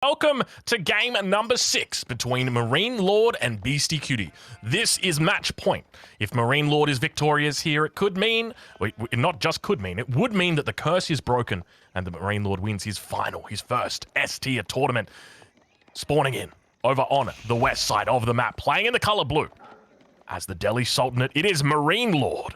Welcome to game number 6 between MarineLorD and Beastyqt. This is match point. If MarineLorD is victorious here, it could mean, not just could mean, it would mean that the curse is broken and the MarineLorD wins his first S-tier tournament. Spawning in over on the west side of the map, playing in the color blue. As the Delhi Sultanate, it is MarineLorD.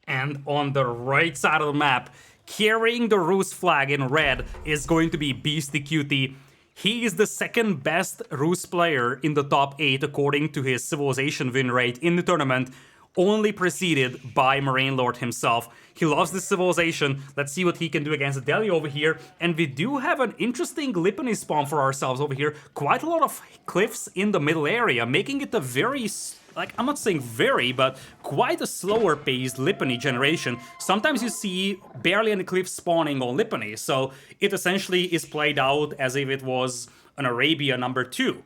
And on the right side of the map, carrying the Rus flag in red is going to be Beastyqt. He is the second best Rus player in the top 8 according to his civilization win rate in the tournament, only preceded by MarineLorD himself. He loves this civilization. Let's see what he can do against the Delhi over here. And we do have an interesting Lipany spawn for ourselves over here. Quite a lot of cliffs in the middle area, making it a very, I'm not saying very, but quite a slower paced Lipany generation. Sometimes you see barely any cliffs spawning on Lipany, so it essentially is played out as if it was an Arabia number 2.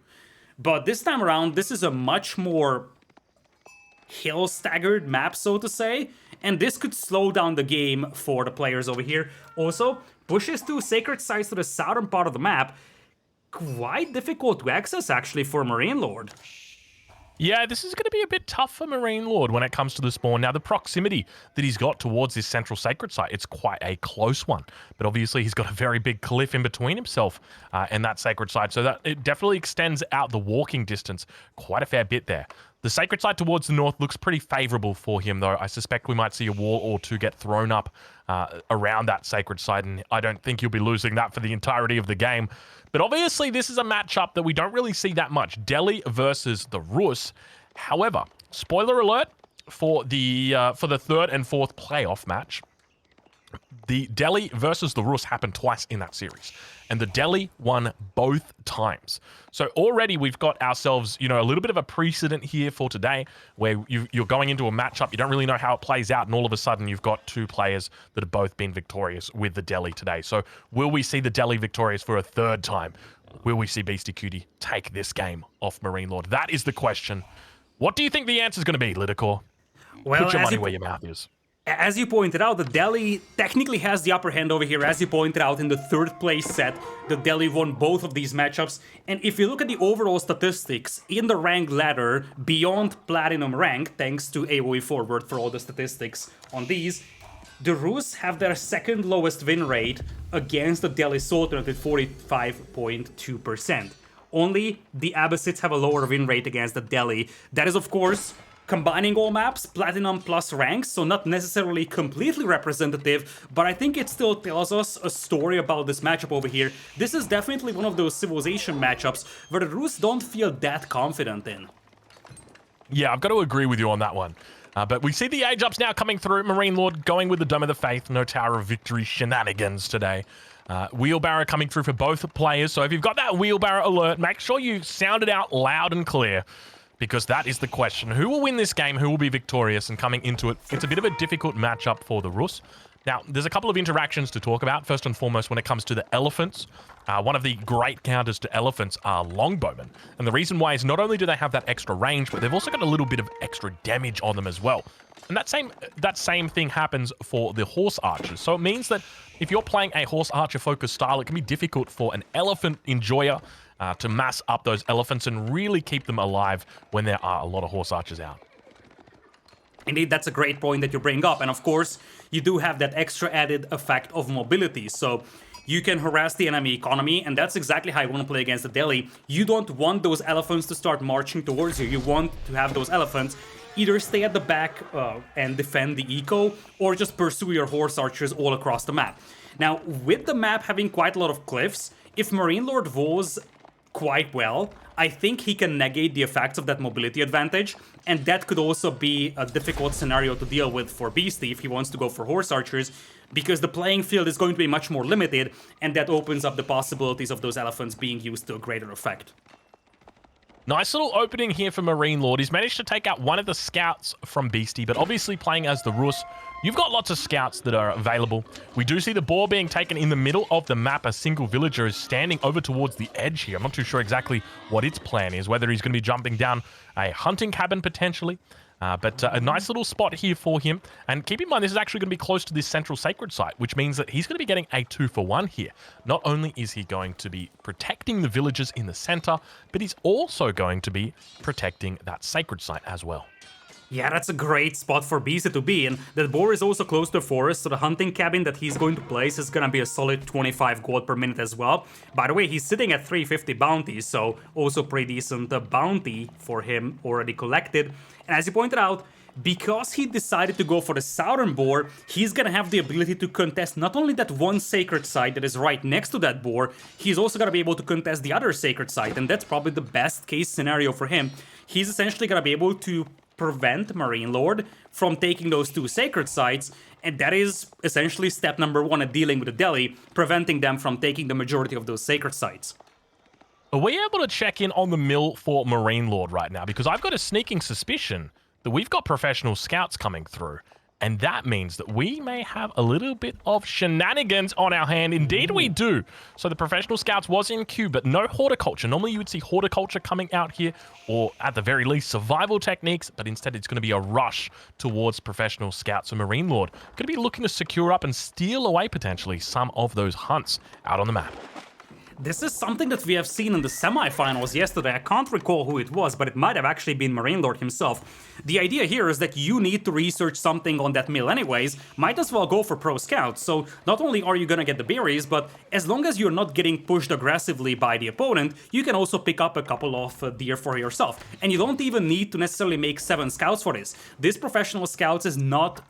But this time around, this is a much more hill staggered map, so to say, and this could slow down the game for the players over here. Also, pushes to sacred sites to the southern part of the map. Quite difficult to access actually for MarineLorD. Yeah, this is going to be a bit tough for MarineLorD when it comes to the spawn. Now, the proximity that he's got towards this central sacred site, it's quite a close one. But obviously, he's got a very big cliff in between himself and that sacred site. So that it definitely extends out the walking distance quite a fair bit there. The sacred site towards the north looks pretty favorable for him, though. I suspect we might see a wall or two get thrown up around that sacred site, and I don't think he'll be losing that for the entirety of the game. But obviously, this is a matchup that we don't really see that much. Delhi versus the Rus. However, spoiler alert for the third and fourth playoff match. The Delhi versus the Rus happened twice in that series, and the Delhi won both times. So already we've got ourselves, a little bit of a precedent here for today, where you're going into a matchup, you don't really know how it plays out, and all of a sudden you've got two players that have both been victorious with the Delhi today. So will we see the Delhi victorious for a third time? Will we see Beastyqt take this game off MarineLorD? That is the question. What do you think the answer is going to be, Lidakor? Well, put your money where your mouth is. As you pointed out, the Delhi technically has the upper hand over here. As you pointed out, in the third place set, the Delhi won both of these matchups. And if you look at the overall statistics in the rank ladder beyond Platinum rank, thanks to AoE Forward for all the statistics on these, the Rus have their second lowest win rate against the Delhi Sultanate at 45.2%. Only the Abbasids have a lower win rate against the Delhi. That is, of course, combining all maps, Platinum plus ranks, so not necessarily completely representative, but I think it still tells us a story about this matchup over here. This is definitely one of those civilization matchups where the Rus don't feel that confident in. Yeah, I've got to agree with you on that one. But we see the age ups now coming through. MarineLorD going with the Dome of the Faith, no Tower of Victory shenanigans today. Wheelbarrow coming through for both players, so if you've got that wheelbarrow alert, make sure you sound it out loud and clear. Because that is the question. Who will win this game? Who will be victorious? And coming into it, it's a bit of a difficult matchup for the Rus. Now, there's a couple of interactions to talk about. First and foremost, when it comes to the elephants, one of the great counters to elephants are longbowmen. And the reason why is not only do they have that extra range, but they've also got a little bit of extra damage on them as well. And that same thing happens for the horse archers. So it means that if you're playing a horse archer focused style, it can be difficult for an elephant enjoyer to mass up those elephants and really keep them alive when there are a lot of horse archers out. Indeed, that's a great point that you bring up. And of course, you do have that extra added effect of mobility. So you can harass the enemy economy, and that's exactly how you want to play against the Delhi. You don't want those elephants to start marching towards you. You want to have those elephants either stay at the back and defend the eco, or just pursue your horse archers all across the map. Now, with the map having quite a lot of cliffs, if MarineLorD was quite well, I think he can negate the effects of that mobility advantage, and that could also be a difficult scenario to deal with for Beasty if he wants to go for horse archers, because the playing field is going to be much more limited, and that opens up the possibilities of those elephants being used to a greater effect. Nice little opening here for MarineLorD. He's managed to take out one of the scouts from Beasty, but obviously playing as the Rus, you've got lots of scouts that are available. We do see the ball being taken in the middle of the map. A single villager is standing over towards the edge here. I'm not too sure exactly what its plan is, whether he's going to be jumping down a hunting cabin potentially. But a nice little spot here for him. And keep in mind, this is actually going to be close to this central sacred site, which means that he's going to be getting a 2-for-1 here. Not only is he going to be protecting the villages in the center, but he's also going to be protecting that sacred site as well. Yeah, that's a great spot for Beastyqt to be in. That boar is also close to a forest, so the hunting cabin that he's going to place is gonna be a solid 25 gold per minute as well. By the way, he's sitting at 350 bounties, so also pretty decent bounty for him already collected. And as you pointed out, because he decided to go for the southern boar, he's gonna have the ability to contest not only that one sacred site that is right next to that boar, he's also gonna be able to contest the other sacred site, and that's probably the best case scenario for him. He's essentially gonna be able to prevent MarineLorD from taking those two sacred sites, and that is essentially step number one at dealing with the Delhi, preventing them from taking the majority of those sacred sites. Are we able to check in on the mill for MarineLorD right now? Because I've got a sneaking suspicion that we've got professional scouts coming through, and that means that we may have a little bit of shenanigans on our hand. Indeed we do. So the professional scouts was in queue, but no horticulture. Normally you would see horticulture coming out here, or at the very least survival techniques, but instead it's going to be a rush towards professional scouts. So MarineLorD going to be looking to secure up and steal away potentially some of those hunts out on the map. This is something that we have seen in the semifinals yesterday. I can't recall who it was, but it might have actually been MarineLorD himself. The idea here is that you need to research something on that mill anyways, might as well go for pro scouts. So not only are you gonna get the berries, but as long as you're not getting pushed aggressively by the opponent, you can also pick up a couple of deer for yourself. And you don't even need to necessarily make 7 scouts for this. This professional scouts is not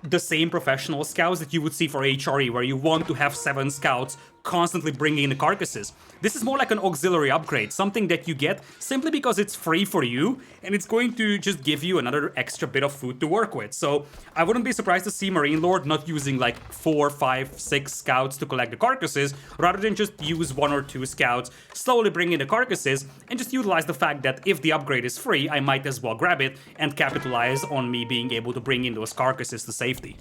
the same professional scouts that you would see for HRE, where you want to have 7 scouts constantly bringing in the carcasses. This is more like an auxiliary upgrade, something that you get simply because it's free for you, and it's going to just give you another extra bit of food to work with. So I wouldn't be surprised to see MarineLorD not using like 4, 5, 6 scouts to collect the carcasses, rather than just use 1 or 2 scouts, slowly bring in the carcasses, and just utilize the fact that if the upgrade is free, I might as well grab it and capitalize on me being able to bring in those carcasses to safety.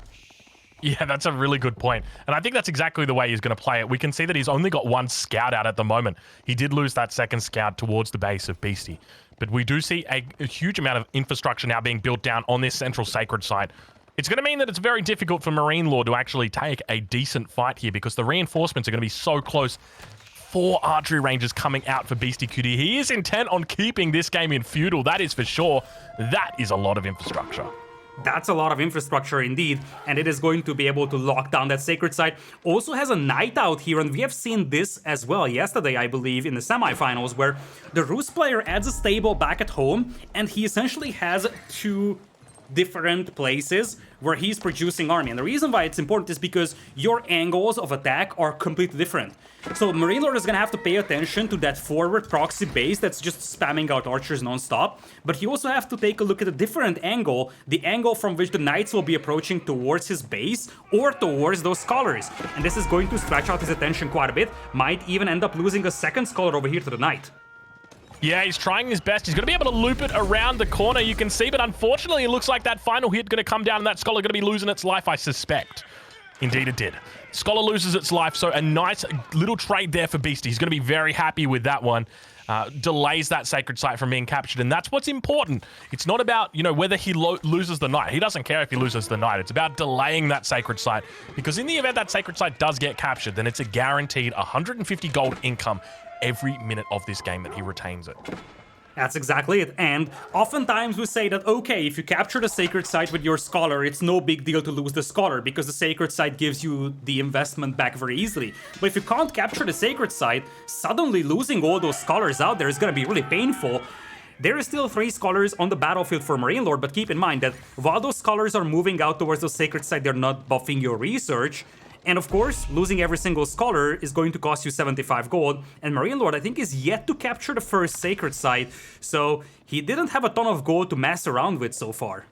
Yeah, that's a really good point. And I think that's exactly the way he's going to play it. We can see that he's only got 1 scout out at the moment. He did lose that second scout towards the base of Beastyqt. But we do see a huge amount of infrastructure now being built down on this central sacred site. It's going to mean that it's very difficult for MarineLorD to actually take a decent fight here, because the reinforcements are going to be so close. 4 archery ranges coming out for Beastyqt. He is intent on keeping this game in feudal, that is for sure. That is a lot of infrastructure. That's a lot of infrastructure indeed, and it is going to be able to lock down that sacred site. Also has a night out here, and we have seen this as well yesterday, I believe, in the semifinals, where the Rus player adds a stable back at home, and he essentially has 2 different places where he's producing army. And the reason why it's important is because your angles of attack are completely different. So MarineLorD is gonna have to pay attention to that forward proxy base that's just spamming out archers non-stop, but he also have to take a look at a different angle, the angle from which the knights will be approaching towards his base or towards those scholars. And this is going to stretch out his attention quite a bit, might even end up losing a second scholar over here to the knight. Yeah, he's trying his best. He's going to be able to loop it around the corner, you can see, but unfortunately it looks like that final hit going to come down and that scholar going to be losing its life, I suspect. Indeed it did. Scholar loses its life, so a nice little trade there for Beastyqt. He's going to be very happy with that one. Delays that sacred site from being captured, and that's what's important. It's not about, you know, whether he loses the knight. He doesn't care if he loses the knight. It's about delaying that sacred site, because in the event that sacred site does get captured, then it's a guaranteed 150 gold income every minute of this game that he retains it. That's exactly it, and oftentimes we say that, okay, if you capture the sacred site with your scholar, it's no big deal to lose the scholar, because the sacred site gives you the investment back very easily. But if you can't capture the sacred site, suddenly losing all those scholars out there is gonna be really painful. There is still 3 scholars on the battlefield for MarineLorD, but keep in mind that while those scholars are moving out towards the sacred site, they're not buffing your research. And of course, losing every single scholar is going to cost you 75 gold, and MarineLorD, I think, is yet to capture the first sacred site, so he didn't have a ton of gold to mess around with so far.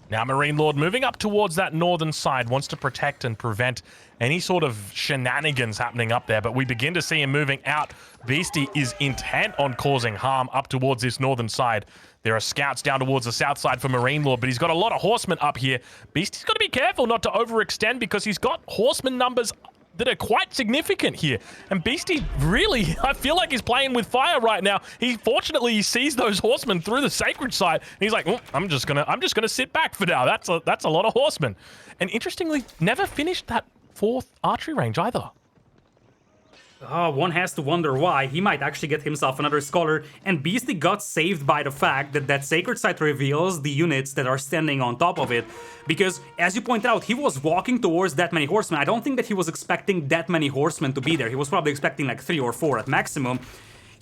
Now MarineLorD moving up towards that northern side, wants to protect and prevent any sort of shenanigans happening up there, but we begin to see him moving out. Beastyqt is intent on causing harm up towards this northern side. There are scouts down towards the south side for MarineLorD, but he's got a lot of horsemen up here. Beastyqt's got to be careful not to overextend, because he's got horseman numbers that are quite significant here. And Beasty really, I feel like he's playing with fire right now. Fortunately he sees those horsemen through the sacred site. And he's like, oh, I'm just gonna sit back for now. That's a lot of horsemen. And interestingly, never finished that 4th archery range either. One has to wonder why. He might actually get himself another scholar, and Beastyqt got saved by the fact that that sacred site reveals the units that are standing on top of it. Because, as you point out, he was walking towards that many horsemen. I don't think that he was expecting that many horsemen to be there. He was probably expecting like 3 or 4 at maximum.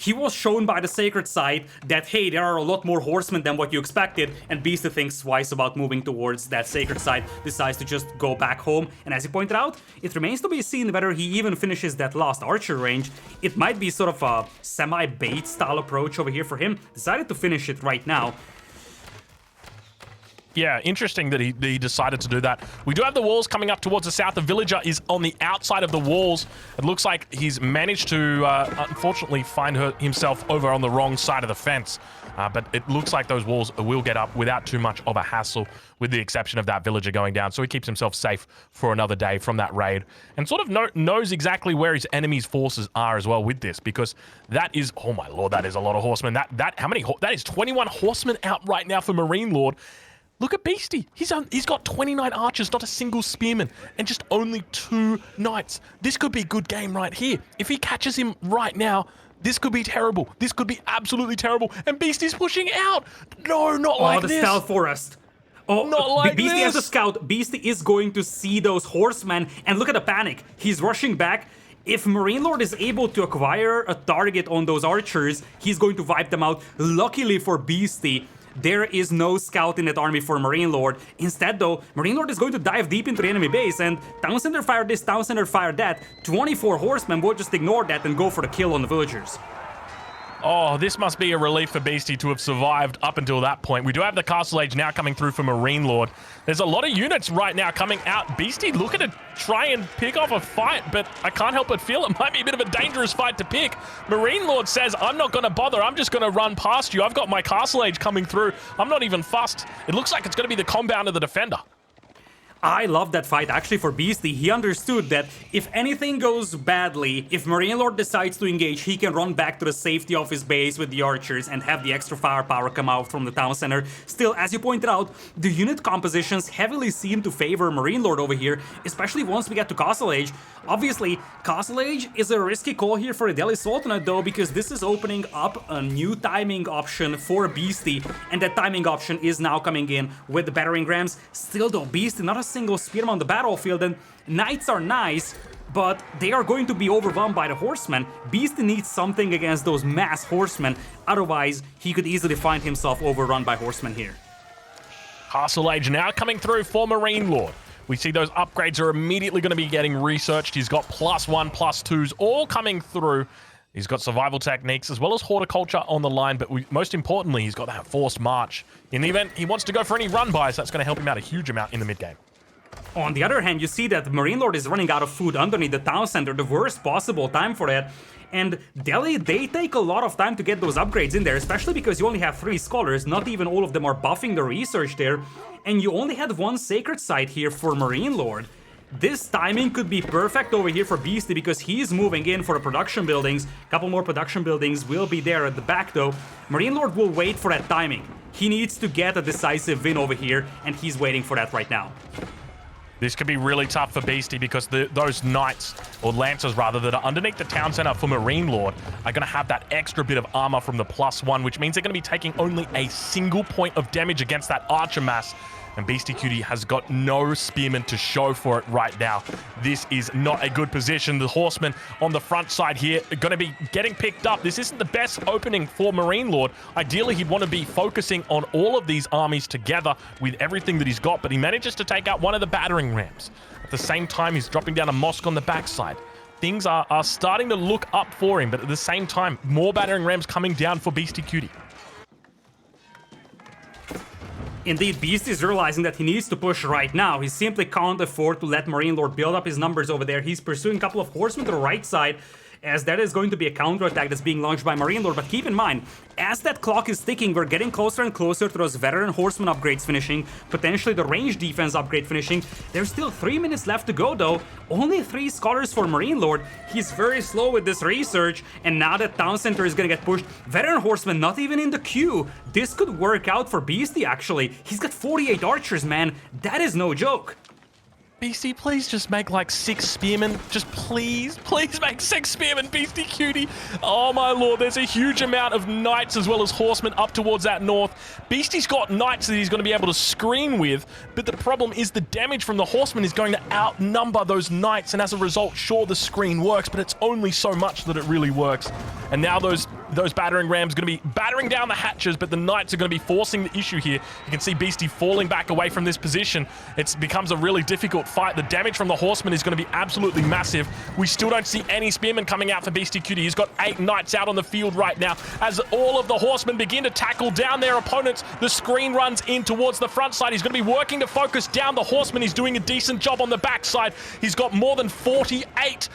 He was shown by the sacred site that, hey, there are a lot more horsemen than what you expected, and Beastyqt thinks twice about moving towards that sacred site, decides to just go back home, and as he pointed out, it remains to be seen whether he even finishes that last archer range. It might be sort of a semi-bait style approach over here for him. Decided to finish it right now. Yeah, interesting that he decided to do that. We do have the walls coming up towards the south. The villager is on the outside of the walls. It looks like he's managed to, unfortunately, find himself over on the wrong side of the fence. But it looks like those walls will get up without too much of a hassle, with the exception of that villager going down. So he keeps himself safe for another day from that raid. And sort of knows exactly where his enemy's forces are as well with this, because that is, oh my lord, that is a lot of horsemen. That is 21 horsemen out right now for MarineLorD. Look at Beasty. He's got 29 archers, not a single spearman, and just only 2 knights. This could be a good game right here. If he catches him right now, this could be terrible. This could be absolutely terrible. And Beasty's pushing out. No, not like this. Oh, the stealth forest. Oh, not like Beasty this. as a scout. Beasty is going to see those horsemen, and look at the panic. He's rushing back. If MarineLorD is able to acquire a target on those archers, he's going to wipe them out. Luckily for Beasty, there is no scout in that army for MarineLorD. Instead, though, MarineLorD is going to dive deep into the enemy base, and Town Center fire this, Town Center fire that. 24 horsemen will just ignore that and go for the kill on the villagers. Oh, this must be a relief for Beasty to have survived up until that point. We do have the Castle Age now coming through for MarineLorD. There's a lot of units right now coming out. Beasty looking to try and pick off a fight, but I can't help but feel it might be a bit of a dangerous fight to pick. MarineLorD says, I'm not going to bother. I'm just going to run past you. I've got my Castle Age coming through. I'm not even fussed. It looks like it's going to be the compound of the defender. I love that fight actually for Beasty. He understood that if anything goes badly, if MarineLorD decides to engage, he can run back to the safety of his base with the archers and have the extra firepower come out from the town center. Still, as you pointed out, the unit compositions heavily seem to favor MarineLorD over here, especially once we get to Castle Age. Obviously, Castle Age is a risky call here for the Delhi Sultanate though, because this is opening up a new timing option for Beasty, and that timing option is now coming in with the battering rams. Still though, Beasty not a single spearman on the battlefield, and knights are nice, but they are going to be overwhelmed by the horsemen. Beasty needs something against those mass horsemen, otherwise he could easily find himself overrun by horsemen here. Castle Age now coming through for MarineLorD. We see those upgrades are immediately going to be getting researched. He's got +1, +2s all coming through. He's got survival techniques as well as horticulture on the line, but most importantly, he's got that forced march. In the event he wants to go for any run-bys, that's going to help him out a huge amount in the mid-game. On the other hand, you see that MarineLorD is running out of food underneath the town center, the worst possible time for that. And Delhi, they take a lot of time to get those upgrades in there, especially because you only have 3 scholars, not even all of them are buffing the research there, and you only had 1 sacred site here for MarineLorD. This timing could be perfect over here for Beasty because he's moving in for the production buildings. A couple more production buildings will be there at the back though. MarineLorD will wait for that timing. He needs to get a decisive win over here, and he's waiting for that right now. This could be really tough for Beasty because those knights, or lancers rather, that are underneath the town center for MarineLorD are going to have that extra bit of armor from the +1, which means they're going to be taking only a single point of damage against that archer mass. And Beastyqt has got no spearmen to show for it right now. This is not a good position. The horsemen on the front side here are going to be getting picked up. This isn't the best opening for MarineLorD. Ideally, he'd want to be focusing on all of these armies together with everything that he's got, but he manages to take out one of the battering rams. At the same time, he's dropping down a mosque on the backside. Things are starting to look up for him, but at the same time, more battering rams coming down for Beastyqt. Indeed, Beasty is realizing that he needs to push right now. He simply can't afford to let MarineLorD build up his numbers over there. He's pursuing a couple of horsemen to the right side. as that is going to be a counterattack that's being launched by MarineLorD. But keep in mind, as that clock is ticking, we're getting closer and closer to those veteran horseman upgrades finishing, potentially the range defense upgrade finishing. There's still 3 minutes left to go though. Only 3 scholars for MarineLorD. He's very slow with this research, and now that town center is gonna get pushed, veteran horseman not even in the queue. This could work out for Beasty actually. He's got 48 archers, man. That is no joke. Beasty, please just make like 6 spearmen. Just please make 6 spearmen, Beastyqt. Oh my lord, there's a huge amount of knights as well as horsemen up towards that north. Beasty's got knights that he's going to be able to screen with, but the problem is the damage from the horsemen is going to outnumber those knights, and as a result, sure, the screen works, but it's only so much that it really works. And now those battering rams are going to be battering down the hatches, but the knights are going to be forcing the issue here. You can see Beasty falling back away from this position. It becomes a really difficult fight. The damage from the horseman is going to be absolutely massive. We still don't see any spearmen coming out for Beastyqt. He's got 8 knights out on the field right now. As all of the horsemen begin to tackle down their opponents, the screen runs in towards the front side. He's going to be working to focus down the horseman. He's doing a decent job on the backside. He's got more than 48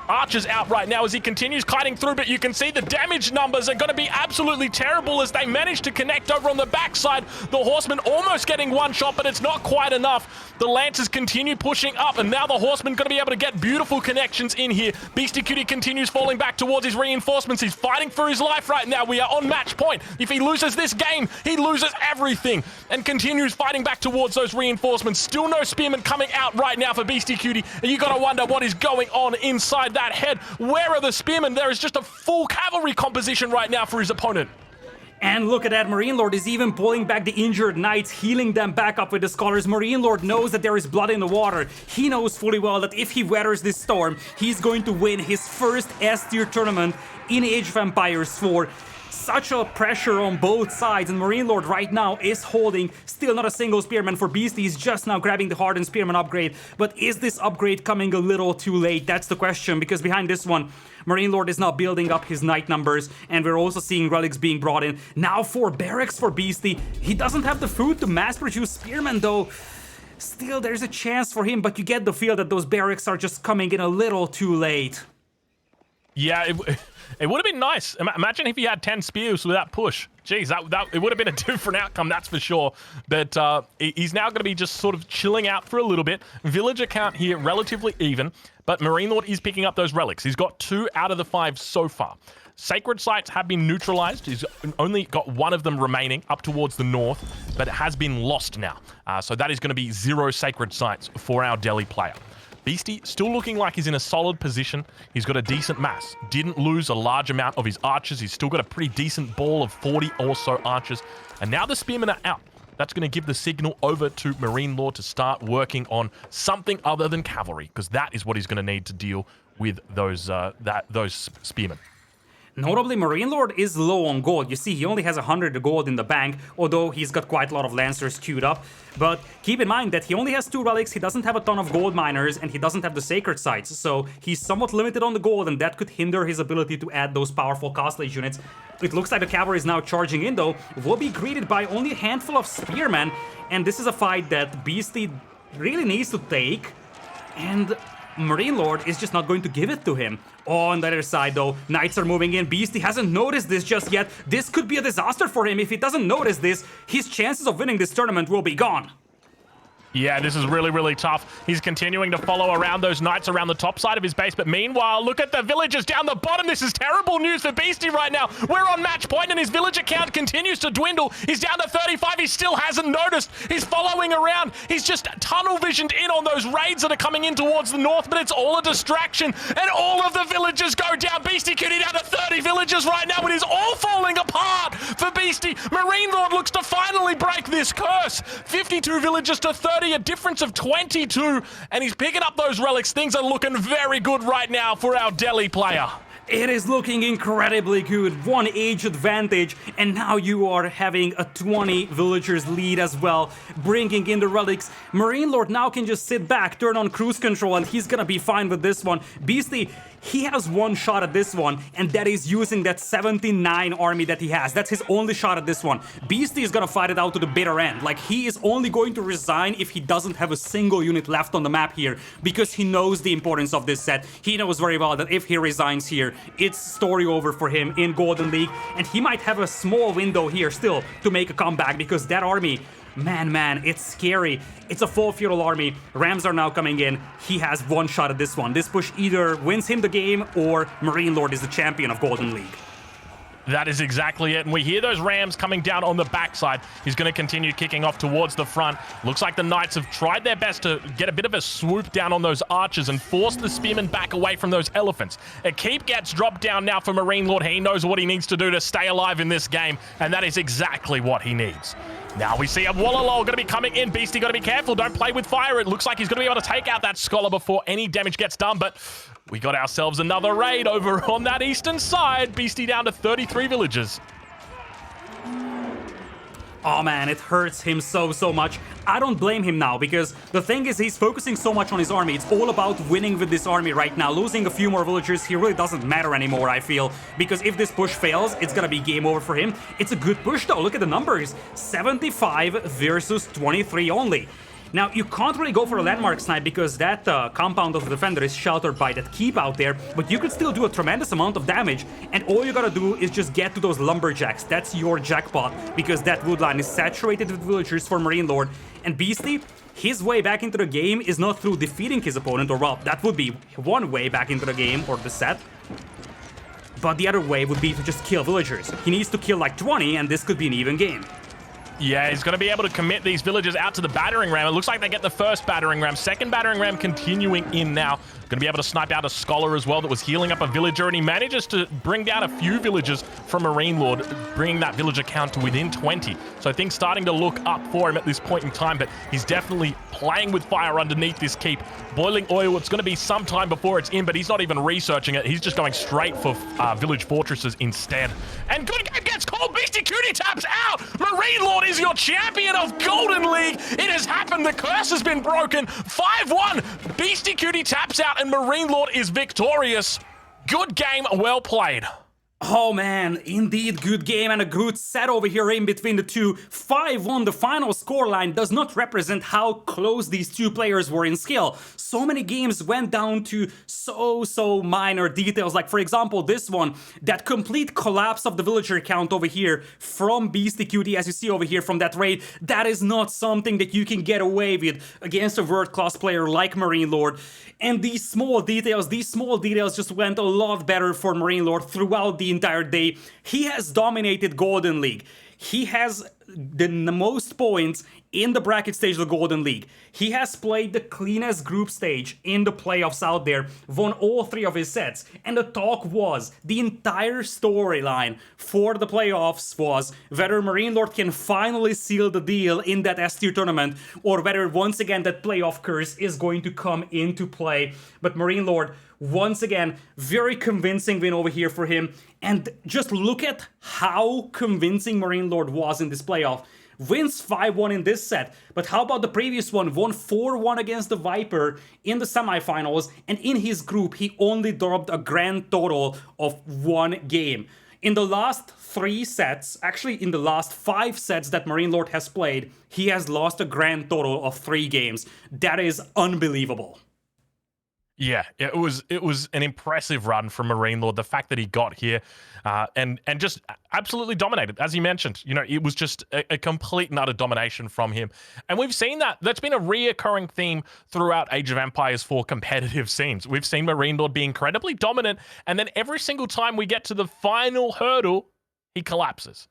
archers out right now as he continues kiting through, but you can see the damage numbers are going to be absolutely terrible as they manage to connect over on the backside. The horsemen almost getting 1 shot, but it's not quite enough. The lancers continue pushing up, and now the horsemen going to be able to get beautiful connections in here. Beastyqt continues falling back towards his reinforcements. He's fighting for his life right now. We are on match point. If he loses this game, he loses everything, and continues fighting back towards those reinforcements. Still no spearmen coming out right now for Beastyqt, and you got to wonder what is going on inside that head. Where are the spearmen? There is just a full cavalry composition right now for his opponent. And look at that, MarineLorD is even pulling back the injured knights, healing them back up with the scholars. MarineLorD knows that there is blood in the water. He knows fully well that if he weathers this storm, he's going to win his first S-tier tournament in Age of Empires 4. Such a pressure on both sides, and MarineLorD right now is holding. Still not a single spearman for Beasty. He's just now grabbing the hardened spearman upgrade. But is this upgrade coming a little too late? That's the question, because behind this one, MarineLorD is now building up his knight numbers, and we're also seeing relics being brought in. Now 4 barracks for Beasty. He doesn't have the food to mass produce spearmen though. Still, there's a chance for him, but you get the feel that those barracks are just coming in a little too late. Yeah, it would have been nice. Imagine if he had 10 spears with that push. Jeez, it would have been a different outcome, that's for sure. But he's now going to be just sort of chilling out for a little bit. Villager count here relatively even, but MarineLorD is picking up those relics. He's got 2 out of the 5 so far. Sacred sites have been neutralized. He's only got 1 of them remaining up towards the north, but it has been lost now. So that is going to be 0 sacred sites for our Delhi player. Beasty still looking like he's in a solid position. He's got a decent mass. Didn't lose a large amount of his archers. He's still got a pretty decent ball of 40 or so archers. And now the spearmen are out. That's going to give the signal over to MarineLorD to start working on something other than cavalry, because that is what he's going to need to deal with those spearmen. Notably, MarineLorD is low on gold. You see, he only has 100 gold in the bank, although he's got quite a lot of lancers queued up. But keep in mind that he only has 2 relics, he doesn't have a ton of gold miners, and he doesn't have the sacred sites. So he's somewhat limited on the gold, and that could hinder his ability to add those powerful castle age units. It looks like the cavalry is now charging in, though. Will be greeted by only a handful of spearmen, and this is a fight that Beasty really needs to take. And MarineLorD is just not going to give it to him. On the other side though, knights are moving in. Beasty hasn't noticed this just yet. This could be a disaster for him. If he doesn't notice this, his chances of winning this tournament will be gone. Yeah, this is really, really tough. He's continuing to follow around those knights around the top side of his base, but meanwhile, look at the villagers down the bottom. This is terrible news for Beasty right now. We're on match point, and his villager count continues to dwindle. He's down to 35. He still hasn't noticed. He's following around. He's just tunnel visioned in on those raids that are coming in towards the north, but it's all a distraction, and all of the villagers go down. Beastyqt down to 30 villagers right now. It is all falling apart for Beasty. MarineLorD looks to finally break this curse. 52 villagers to 30. A difference of 22, and he's picking up those relics. Things are looking very good right now for our Delhi player. It is looking incredibly good. 1 age advantage, and now you are having a 20 villagers lead as well, bringing in the relics. MarineLorD now can just sit back, turn on cruise control, and he's gonna be fine with this one. Beasty, he has 1 shot at this one, and that is using that 79 army that he has. That's his only shot at this one. Beasty is gonna fight it out to the bitter end. Like, he is only going to resign if he doesn't have a single unit left on the map here, because he knows the importance of this set. He knows very well that if he resigns here, here, it's story over for him in Golden League, and he might have a small window here still to make a comeback, because that army, man, it's scary. It's a full feudal army. Rams are now coming in. He has one shot at this one. This push either wins him the game or MarineLorD is the champion of Golden League. That is exactly it, and we hear those Rams coming down on the backside. He's going to continue kicking off towards the front. Looks like the Knights have tried their best to get a bit of a swoop down on those archers and force the Spearmen back away from those elephants. A keep gets dropped down now for MarineLorD. He knows what he needs to do to stay alive in this game, and that is exactly what he needs. Now we see a Wallalol going to be coming in. Beasty, got to be careful. Don't play with fire. It looks like he's going to be able to take out that Scholar before any damage gets done, but we got ourselves another raid over on that eastern side. Beasty down to 33 villagers. Oh man, it hurts him so much. I don't blame him now, because the thing is, he's focusing so much on his army. It's all about winning with this army right now. Losing a few more villagers, he really doesn't matter anymore, I feel, because if this push fails, it's gonna be game over for him. It's a good push though, look at the numbers. 75 versus 23 only. Now, you can't really go for a landmark snipe because that compound of the defender is sheltered by that keep out there, but you could still do a tremendous amount of damage, and all you gotta do is just get to those lumberjacks. That's your jackpot, because that wood line is saturated with villagers for MarineLorD. And Beasty, his way back into the game is not through defeating his opponent, or well, that would be one way back into the game, or the set. But the other way would be to just kill villagers. He needs to kill like 20, and this could be an even game. Yeah, he's going to be able to commit these villagers out to the battering ram. It looks like they get the first battering ram. Second battering ram continuing in now. Going to be able to snipe out a Scholar as well that was healing up a villager, and he manages to bring down a few villagers from MarineLorD, bringing that villager count to within 20. So things starting to look up for him at this point in time, but he's definitely playing with fire underneath this keep. Boiling oil, it's going to be some time before it's in, but he's not even researching it. He's just going straight for village fortresses instead. And good game gets called. Beastyqt taps out. MarineLorD is your champion of Golden League. It has happened. The curse has been broken. 5-1. Beastyqt taps out, and MarineLorD is victorious. Good game, well played. Oh man, indeed good game and a good set over here in between the two. 5-1, the final scoreline does not represent how close these two players were in skill. So many games went down to so minor details, like for example this one, that complete collapse of the villager count over here from Beastyqt, as you see over here from that raid. That is not something that you can get away with against a world-class player like MarineLorD. And these small details just went a lot better for MarineLorD throughout the entire day. He has dominated Golden League. He has the most points in the bracket stage of the Golden League. He has played the cleanest group stage in the playoffs out there, won all 3 of his sets, and the talk was, the entire storyline for the playoffs was whether MarineLorD can finally seal the deal in that S-tier tournament, or whether once again that playoff curse is going to come into play. But MarineLorD, once again, very convincing win over here for him. And just look at how convincing MarineLorD was in this playoff. Wins 5-1 in this set, but how about the previous one? Won 4-1 against the Viper in the semifinals, and in his group, he only dropped a grand total of 1 game. In the last 3 sets, actually in the last 5 sets that MarineLorD has played, he has lost a grand total of 3 games. That is unbelievable. Yeah, it was an impressive run from MarineLorD. The fact that he got here and just absolutely dominated, as you mentioned. You know, it was just a complete and utter domination from him. And we've seen that. That's been a reoccurring theme throughout Age of Empires for competitive scenes. We've seen MarineLorD be incredibly dominant, and then every single time we get to the final hurdle, he collapses.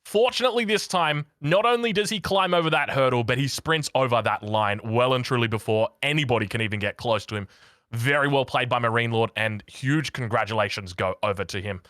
Fortunately, this time, not only does he climb over that hurdle, but he sprints over that line well and truly before anybody can even get close to him. Very well played by MarineLorD, and huge congratulations go over to him